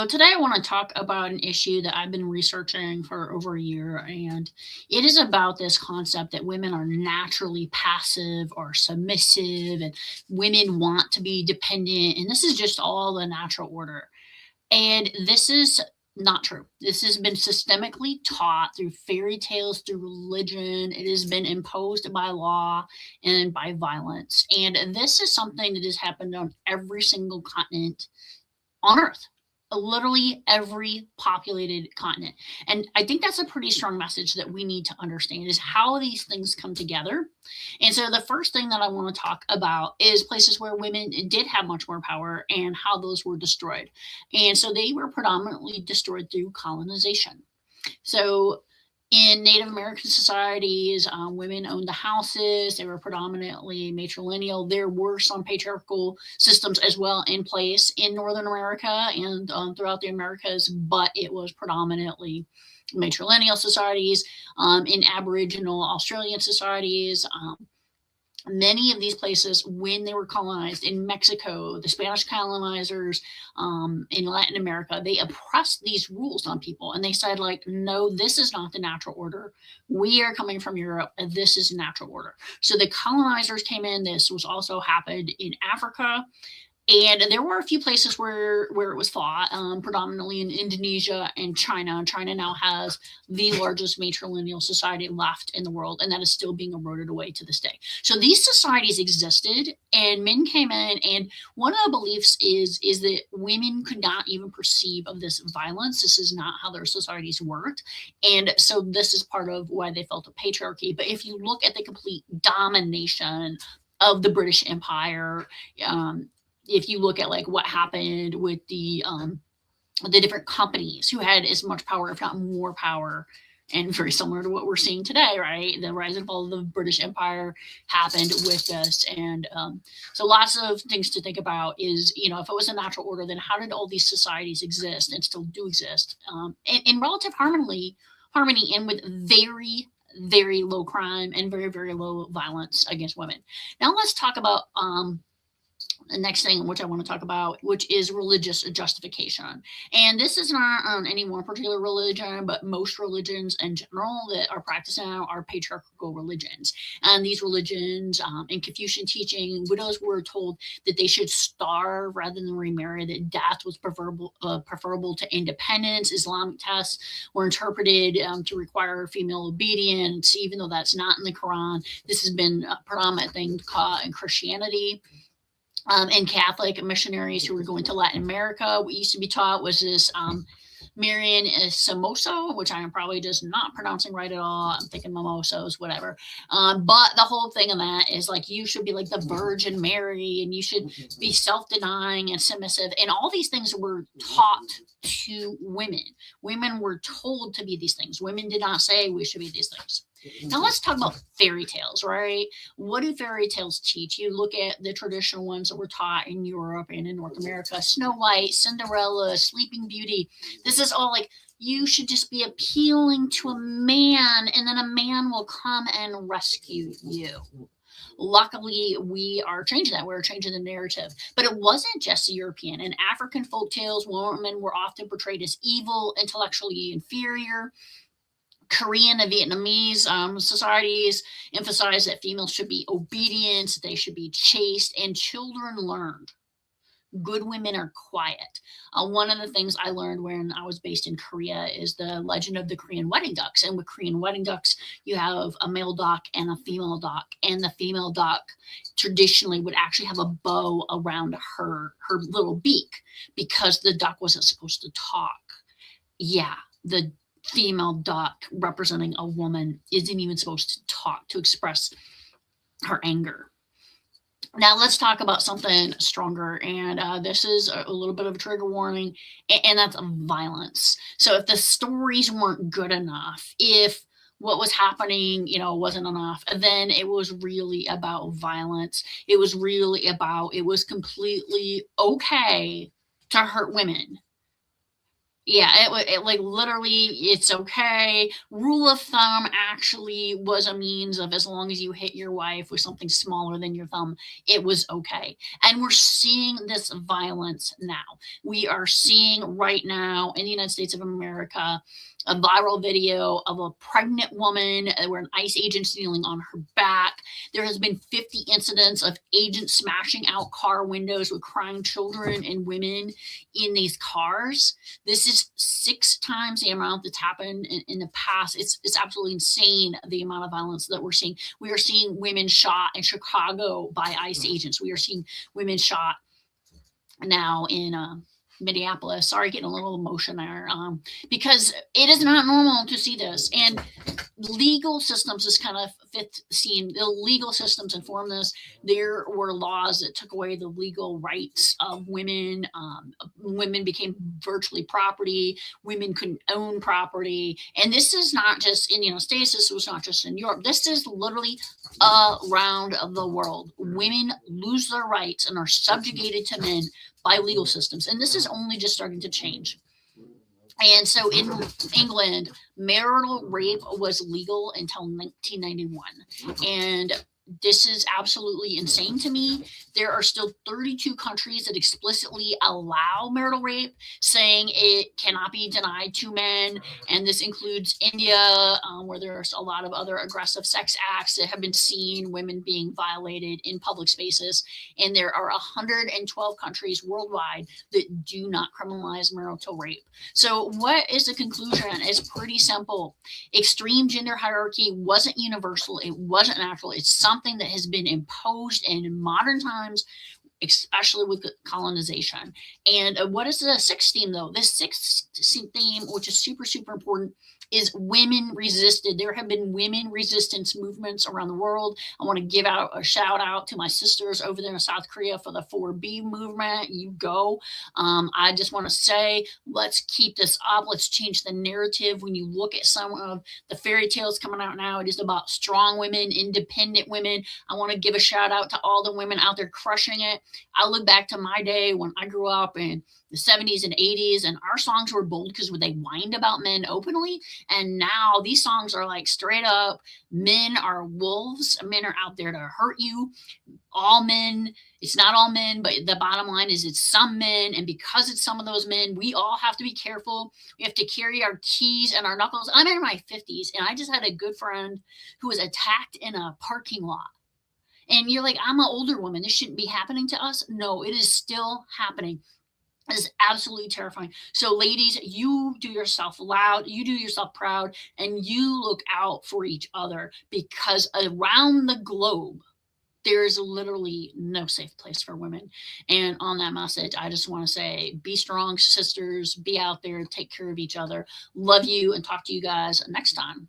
So today I want to talk about an issue that I've been researching for over a year, and it is about this concept that women are naturally passive or submissive, and women want to be dependent, and this is just all the natural order. And this is not true. This has been systemically taught through fairy tales, through religion. It has been imposed by law and by violence. And this is something that has happened on every single continent on Earth, literally every populated continent. And I think that's a pretty strong message that we need to understand is how these things come together. And so the first thing that I want to talk about is places where women did have much more power and how those were destroyed. And so they were predominantly destroyed through colonization. So in Native American societies, women owned the houses. They were predominantly matrilineal. There were some patriarchal systems as well in place in Northern America and throughout the Americas, but it was predominantly matrilineal societies. In Aboriginal Australian societies, many of these places, when they were colonized in Mexico, the Spanish colonizers, in Latin America, they oppressed these rules on people, and they said, like, no, this is not the natural order. We are coming from Europe, and this is natural order. So the colonizers came in. This was also happened in Africa, and there were a few places where it was fought, predominantly in Indonesia and China. China now has the largest matrilineal society left in the world, and that is still being eroded away to this day. So these societies existed, and men came in, and one of the beliefs is that women could not even perceive of this violence. This is not how their societies worked, and so this is part of why they felt a patriarchy. But if you look at the complete domination of the British Empire, if you look at like what happened with the different companies who had as much power, if not more power, and very similar to what we're seeing today, right? The rise and fall of the British Empire happened with this, and so lots of things to think about. Is if it was a natural order, then how did all these societies exist and still do exist in relative harmony, and with very very low crime and very very low violence against women. Now let's talk about the next thing which I want to talk about, which is religious justification. And this is not on any one particular religion, but most religions in general that are practiced now are patriarchal religions. And these religions, in Confucian teaching, widows were told that they should starve rather than remarry, that death was preferable to independence. Islamic texts were interpreted to require female obedience, even though that's not in the Quran. This has been a predominant thing caught in Christianity. And Catholic missionaries who were going to Latin America. What used to be taught was this Marian Samoso, which I am probably just not pronouncing right at all. I'm thinking mimosos, whatever. But the whole thing of that is like you should be like the Virgin Mary, and you should be self-denying and submissive, and all these things were taught to women. Women were told to be these things. Women did not say we should be these things. Now let's talk about fairy tales, right? What do fairy tales teach? You look at the traditional ones that were taught in Europe and in North America: Snow White, Cinderella, Sleeping Beauty. This is all like you should just be appealing to a man, and then a man will come and rescue you. Luckily, we are changing that. We're changing the narrative. But it wasn't just European. In African folk tales, women were often portrayed as evil, intellectually inferior. Korean and Vietnamese societies emphasize that females should be obedient, they should be chaste, and children learned. Good women are quiet. One of the things I learned when I was based in Korea is the legend of the Korean wedding ducks. And with Korean wedding ducks, you have a male duck and a female duck. And the female duck traditionally would actually have a bow around her little beak because the duck wasn't supposed to talk. Yeah, the female duck representing a woman isn't even supposed to talk, to express her anger. Now let's talk about something stronger, and this is a little bit of a trigger warning, and that's violence. So if the stories weren't good enough, if what was happening, wasn't enough, then it was really about violence. It was completely okay to hurt women. Yeah, like, literally, it's okay. Rule of thumb actually was a means of as long as you hit your wife with something smaller than your thumb, it was okay. And we're seeing this violence now. We are seeing right now in the United States of America a viral video of a pregnant woman where an ICE agent's kneeling on her back. There has been 50 incidents of agents smashing out car windows with crying children and women in these cars. This is 6 times the amount that's happened in the past. It's absolutely insane the amount of violence that we're seeing. We are seeing women shot in Chicago by ICE agents. We are seeing women shot now in Minneapolis. Sorry, getting a little emotion there, because it is not normal to see this. And legal systems is kind of fifth scene. The legal systems inform this. There were laws that took away the legal rights of women. Women became virtually property. Women couldn't own property. And this is not just in the United States. This was not just in Europe. This is literally around the world. Women lose their rights and are subjugated to men by legal systems. And this is only just starting to change. And so in England, marital rape was legal until 1991. And this is absolutely insane to me. There are still 32 countries that explicitly allow marital rape, saying it cannot be denied to men. And this includes India, where there's a lot of other aggressive sex acts that have been seen, women being violated in public spaces. And there are 112 countries worldwide that do not criminalize marital rape. So, what is the conclusion? It's pretty simple. Extreme gender hierarchy wasn't universal, it wasn't natural. It's something that has been imposed in modern times, especially with colonization. And what is the sixth theme, though? The sixth theme, which is super, super important, is women resisted. There have been women resistance movements around the world. I want to give out a shout out to my sisters over there in South Korea for the 4B movement. You go. I just want to say, let's keep this up. Let's change the narrative. When you look at some of the fairy tales coming out now, it is about strong women, independent women. I want to give a shout out to all the women out there crushing it. I look back to my day when I grew up in the 70s and 80s, and our songs were bold because they whined about men openly. And now these songs are like straight up, men are wolves, men are out there to hurt you. All men, it's not all men, but the bottom line is it's some men. And because it's some of those men, we all have to be careful. We have to carry our keys and our knuckles. I'm in my 50s, and I just had a good friend who was attacked in a parking lot. And you're like, I'm an older woman. This shouldn't be happening to us. No, it is still happening. It is absolutely terrifying. So, ladies, you do yourself loud, you do yourself proud, and you look out for each other, because around the globe, there is literally no safe place for women. And on that message, I just want to say, be strong, sisters, be out there, take care of each other. Love you, and talk to you guys next time.